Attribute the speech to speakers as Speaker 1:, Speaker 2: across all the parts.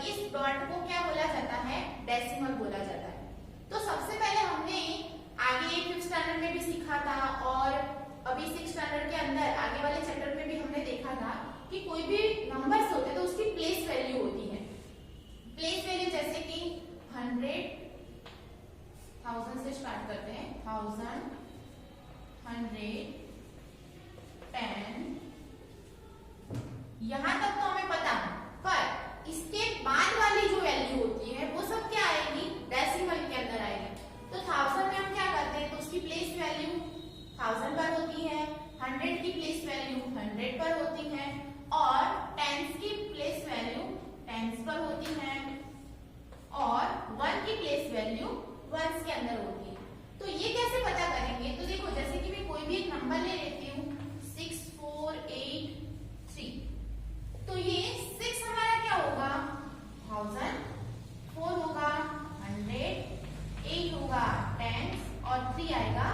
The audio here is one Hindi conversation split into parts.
Speaker 1: इस डॉट को क्या बोला जाता है, डेसिमल बोला जाता है। तो सबसे पहले हमने आगे 5th स्टैंडर्ड में भी सीखा था और अभी 6th स्टैंडर्ड के अंदर आगे वाले चैप्टर में भी हमने देखा था कि कोई भी नंबर्स होते हैं तो उसकी प्लेस वैल्यू होती है। प्लेस वैल्यू जैसे कि 100, 1000 से स्टार्ट करते हैं, 1000, 100, 10, यहां तक तो हमें पता है, पर इसके बाद वाली जो वैल्यू होती है वो सब क्या आएगी, डेसिमल के अंदर आएगी। तो 1000 में हम क्या करते हैं, तो उसकी प्लेस वैल्यू 1000 पर होती है, 100 की प्लेस वैल्यू 100 पर होती है और 10 की प्लेस वैल्यू 10 पर होती है और 1 की प्लेस वैल्यू 1 के अंदर होती है। तो ये कैसे पता करेंगे, तो देखो जैसे कि मैं कोई भी एक नंबर ले लेती हूँ 6483, तो ये 6 हमारा क्या होगा, 1000, 4 होगा 100, 8 होगा 10 और 3 आएगा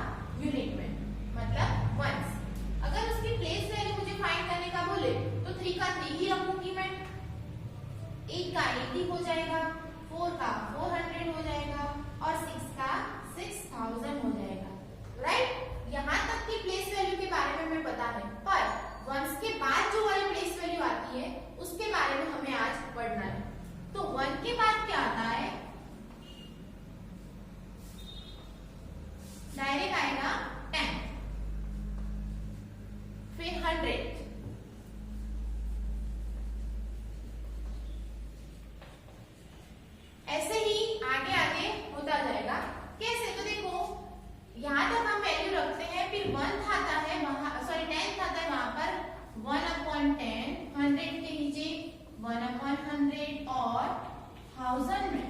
Speaker 1: यूनिट में, मतलब वंस। अगर उसकी प्लेस वैल्यू मुझे फाइंड करने का बोले तो 3 का 3 ही रखूंगी मैं, 8 का 80 हो जाएगा, 4 का 400 हो जाएगा और 6 का 6000 हो जाएगा, राइट। यहाँ तक की प्लेस वैल्यू के बारे में हमें पता है, पर वंस के बाद जो वाली प्लेस वैल्यू आती है उसके बारे में हमें आज पढ़ना है। तो 1 के बाद क्या आता है, डायरेक्ट आएगा 10, फिर 100, ऐसे ही आगे आगे होता जाएगा। कैसे, तो देखो यहां तक हम वैल्यू रखते हैं, फिर 1 आता है वहां, सॉरी 10 आता है वहां पर 1/10, 100 के नीचे 1/100 और 1000 में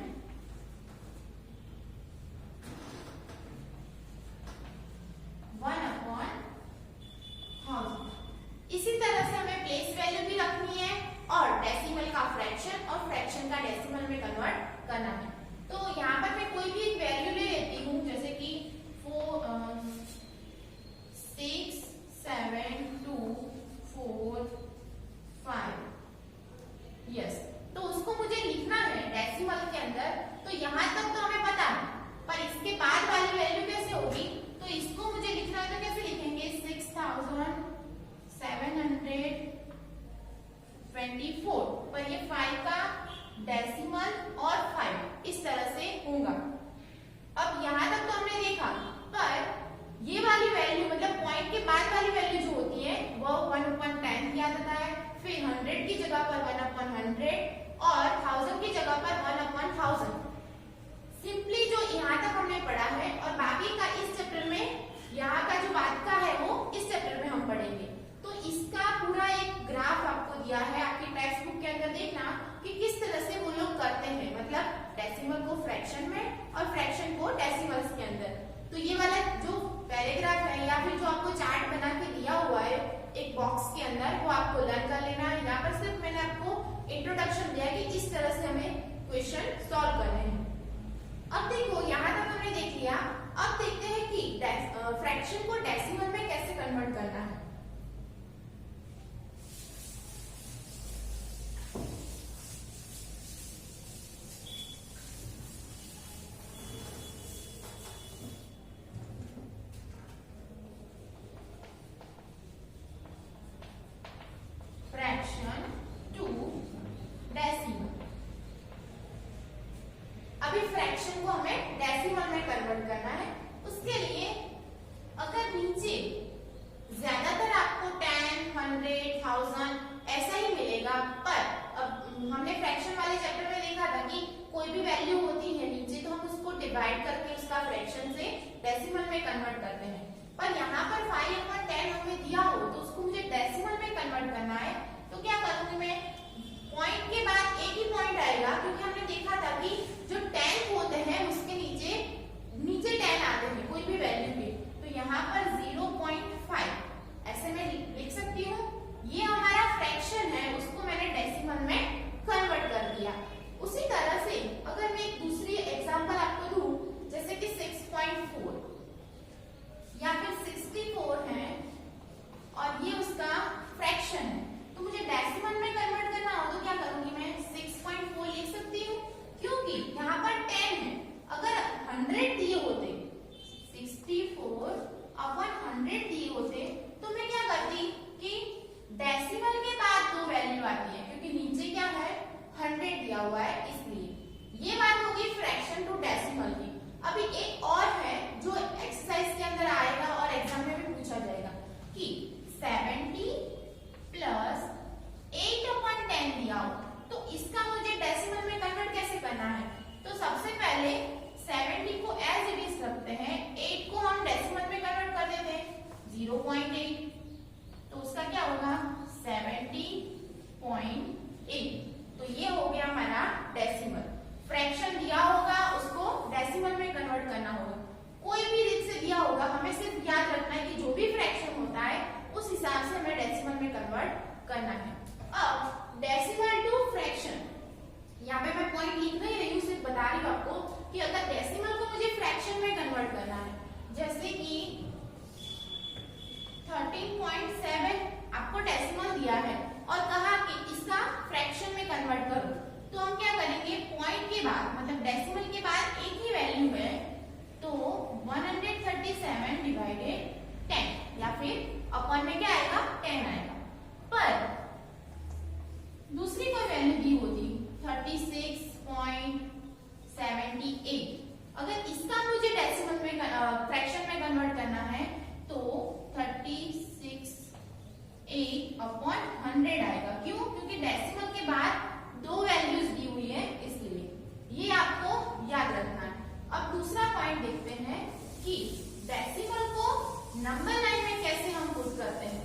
Speaker 1: 1/1000। इसी तरह से हमें प्लेस वैल्यू भी रखनी है और डेसिमल का फ्रैक्शन और फ्रैक्शन का डेसिमल में कन्वर्ट करना है। तो यहाँ पर मैं कोई भी एक वैल्यू ले लेती हूँ, जैसे कि 6 7 2 4 5, यस। तो उसको मुझे लिखना है डेसिमल के अंदर, तो यहाँ तक तो हमें पता है, पर इसके बाद वाली वैल्यू कैसे होगी, तो इसको मुझे लिखना है तो कैसे लिखेंगे, 6724, पर ये 5 का डेसिमल और 5 इस तरह से होगा। अब यहाँ तक तो हमने देखा, पर ये वाली वैल्यू मतलब पॉइंट के बाद वाली वैल्यू जो होती है वो 1/10 याद आता है, फिर 100 की जगह पर 1/100 और 1000 की जगह पर 1/1000। सिंपली जो यहाँ तक हमने पढ़ा है और बाकी का इस चैप्टर में, यहाँ का जो बाद का है वो इस चैप्टर में हम पढ़ेंगे। तो इसका पूरा एक ग्राफ आपको दिया है आपकी टेक्स्ट बुक के अंदर, देखना कि किस तरह से वो लोग करते हैं, मतलब डेसिमल को फ्रैक्शन में और फ्रैक्शन को डेसिमल्स के अंदर। तो ये वाला जो पैराग्राफ है या फिर जो आपको चार्ट बना के दिया हुआ है एक बॉक्स के अंदर, वो आपको लर्न कर लेना है। यहाँ पर सिर्फ मैंने आपको इंट्रोडक्शन दिया कि इस तरह से हमें क्वेश्चन सॉल्व करने हैं। अब देखो यहाँ तक हमने देख लिया, अब देखते हैं कि फ्रैक्शन को डेसिमल में कैसे कन्वर्ट करना है। Fraction to decimal. अभी फ्रैक्शन को हमें डेसिमल में कन्वर्ट करना है। उसके लिए अगर नीचे ज्यादातर आपको 10, 100, 1000 ऐसा ही मिलेगा, पर अब हमने फ्रैक्शन वाले चैप्टर में देखा था कि कोई भी वैल्यू होती है नीचे तो हम उसको डिवाइड करके उसका फ्रैक्शन से डेसिमल में कन्वर्ट करते हैं। पर यहाँ पर 5/10 हमें दिया हो तो उसको मुझे डेसिमल में कन्वर्ट करना है, तो क्या करूंगी मैं, पॉइंट के बाद एक ही पॉइंट आएगा, क्योंकि हमने देखा था कि जो 10 होते हैं उसके नीचे 10 आते हैं कोई भी वैल्यू पे, तो यहाँ पर 0.5 ऐसे मैं लिख सकती हूँ। ये हमारा फ्रैक्शन है, उसको मैंने डेसिमल में कन्वर्ट कर दिया। उसी तरह से अगर मैं एक दूसरी एग्जांपल आपको दूं, जैसे कि 6.4 या फिर 64 है और ये 0.8। तो ये हो गया हमारा डेसिमल। फ्रैक्शन दिया होगा उसको डेसिमल में कन्वर्ट करना होगा। कोई भी रीत से दिया होगा, हमें सिर्फ याद रखना है कि जो भी फ्रैक्शन होता है उस हिसाब से हमें डेसिमल में कन्वर्ट करना है। अब डेसिमल टू फ्रैक्शन, यहाँ पे मैं पॉइंट लिख नहीं रही हूँ, सिर्फ बता रही हूँ आपको कि अगर डेसिमल को मुझे फ्रैक्शन में कन्वर्ट करना है, जैसे कि 13.7 आपको डेसिमल दिया है और कहा कि इसका फ्रैक्शन में कन्वर्ट करो, तो हम क्या करेंगे, पॉइंट के बाद मतलब डेसिमल के बाद एक ही वैल्यू है, तो 137 डिवाइडेड 10 या फिर अपन में क्या आएगा 10 आएगा। पर दूसरी कोई वैल्यू दी होती 36.78, अगर इसका मुझे डेसिमल में फ्रैक्शन में कन्वर्ट करना है तो 36.8/100 आएगा। क्यों? क्योंकि डेसिमल के बाद दो वैल्यूज दी हुई है, इसलिए ये आपको याद रखना है। अब दूसरा पॉइंट देखते हैं कि डेसिमल को नंबर लाइन में कैसे हम पुट करते हैं।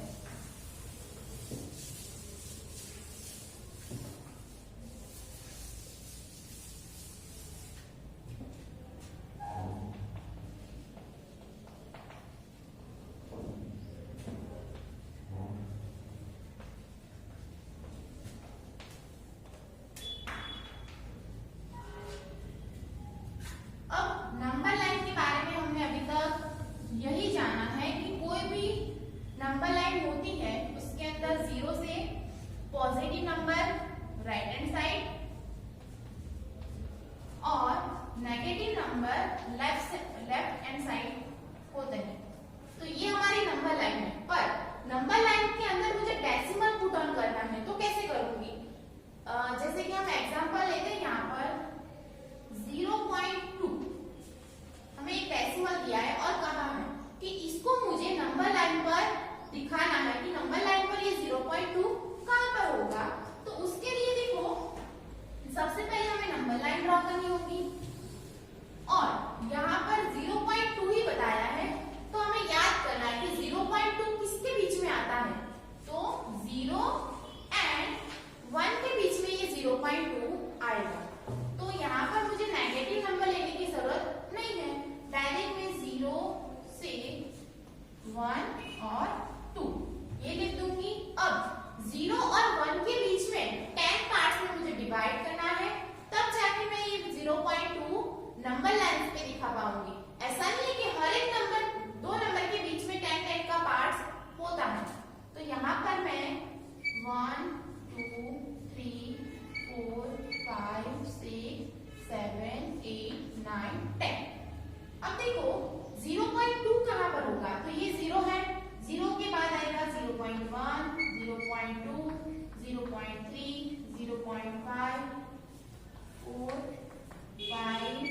Speaker 1: नंबर लाइन के बारे में हमने अभी तक यही जाना है कि कोई भी नंबर लाइन होती है उसके अंदर 0 से positive number right hand side और negative number left hand side होते हैं। तो ये हमारी नंबर लाइन है। पर नंबर लाइन के अंदर मुझे डेसिमल पुट ऑन करना है, तो कैसे करूंगी? जैसे कि हम एग्जांपल लेते हैं, यहाँ पर 0.2 हमें एक डेसिमल दिया है और कहा है कि इसको मुझे नंबर लाइन पर दिखाना है कि नंबर लाइन पर ये 0.2 कहां पर होगा। तो उसके लिए देखो, सबसे पहले हमें नंबर लाइन ड्रॉ करनी होगी और यहाँ पर 0.2 ही बताया है, तो हमें याद करना है कि 0.2 किसके बीच में आता है, तो 0 एंड 1 के बीच में ये 0.2 आएगा। तो यहाँ पर मुझे नेगेटिव नंबर लेने की जरूरत नहीं है, डायरेक्ट में 0 से 1 और 2 ये लिख दूंगी। अब 0 और 1 के बीच में 10 पार्ट्स में मुझे डिवाइड करना है, तब जाके मैं ये 0.2 नंबर लाइन पे दिखा पाऊंगी। ऐसा नहीं है कि हर एक नंबर, दो नंबर के बीच में 10 का पार्ट्स होता है। तो यहाँ पर मैं 1 2 3 4 5 6 7 8 9 10। अब देखो 0.2 कहां पर होगा, तो ये 0 है, 0 के बाद आएगा 0.1 0.2 0.3 0.5 4 5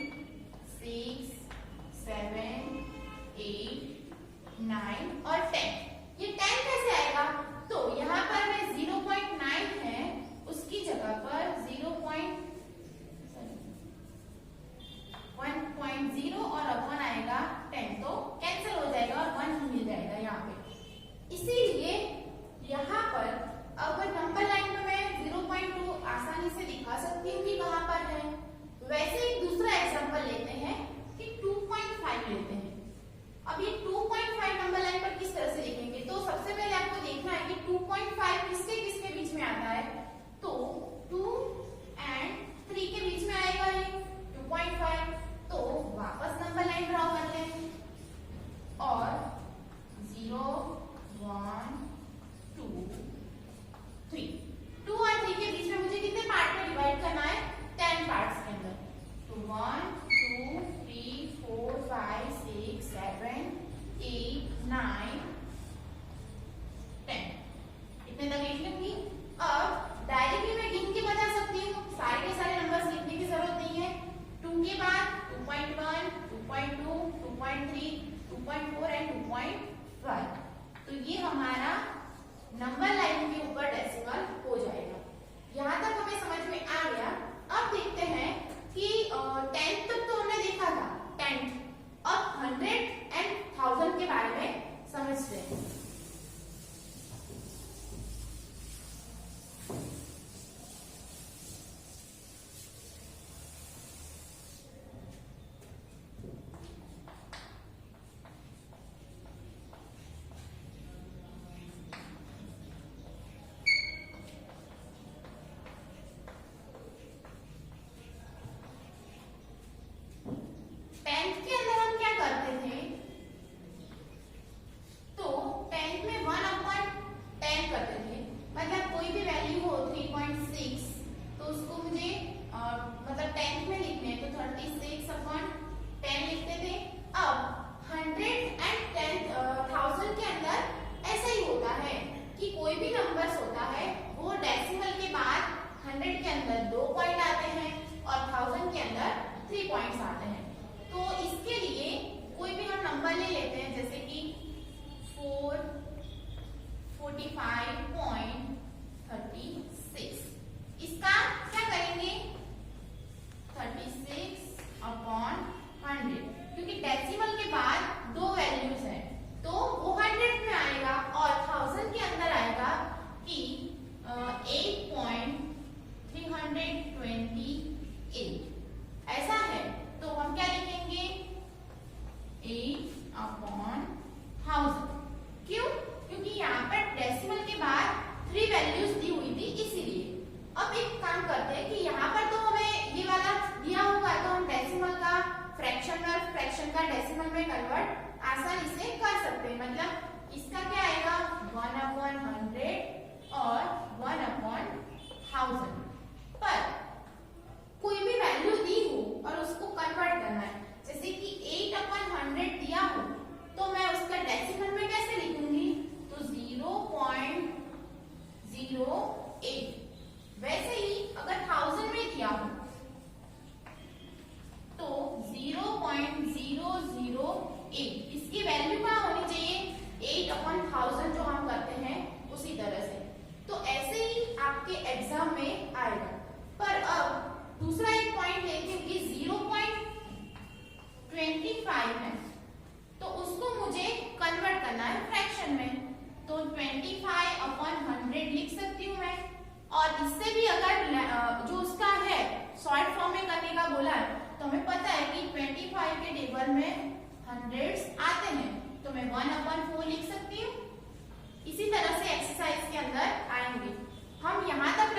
Speaker 1: 6 7 8 9 और 10। ये 10 कैसे आएगा? तो यहाँ पर मैं 0.9 है उसकी जगह पर 1.0 और अपन आएगा 10, तो कैंसिल हो जाएगा और 1 मिल जाएगा यहाँ पे। इसीलिए यहाँ पर अगर नंबर लाइन में मैं 0.2 आसानी से दिखा सकती हूँ कि कहाँ पर है। वैसे एक दूसरा एग्जांपल लेते हैं कि 2.5 लेते हैं। अब ये 2.5 नंबर लाइन पर किस तरह से लिखेंगे, तो सबसे पहले आपको देखना है कि 2.5 वैल्यूज दी हुई थी इसीलिए। अब एक काम करते हैं कि यहाँ पर तो हमें ये वाला दिया हुआ है तो हम डेसिमल का फ्रैक्शन और फ्रैक्शन का डेसिमल में कन्वर्ट आसानी से कर सकते हैं। मतलब इसका क्या आएगा 1/100 और 1/1000। पर कोई भी वैल्यू दी हो और उसको कन्वर्ट करना है, जैसे कि 8/100 दिया हो तो मैं उसका डेसिमल में कैसे लिखूंगी, तो 0.08। वैसे ही अगर 1000 में दिया हो तो 0.008। इसकी वैल्यू क्या होनी चाहिए 8/1000 जो हम करते हैं उसी तरह से। तो ऐसे ही आपके एग्जाम में आएगा। पर अब दूसरा एक पॉइंट लेते हैं कि 0.25 है तो उसको मुझे कन्वर्ट करना है फ्रैक्शन में, तो 25/100 लिख सकती हूँ मैं। और इससे भी अगर जो उसका है शॉर्ट फॉर्म में करने का बोला है तो हमें पता है कि 25 के टेबल में हंड्रेड्स आते हैं तो मैं 1/4 लिख सकती हूँ। इसी तरह से एक्सरसाइज के अंदर आएंगे। हम यहाँ तक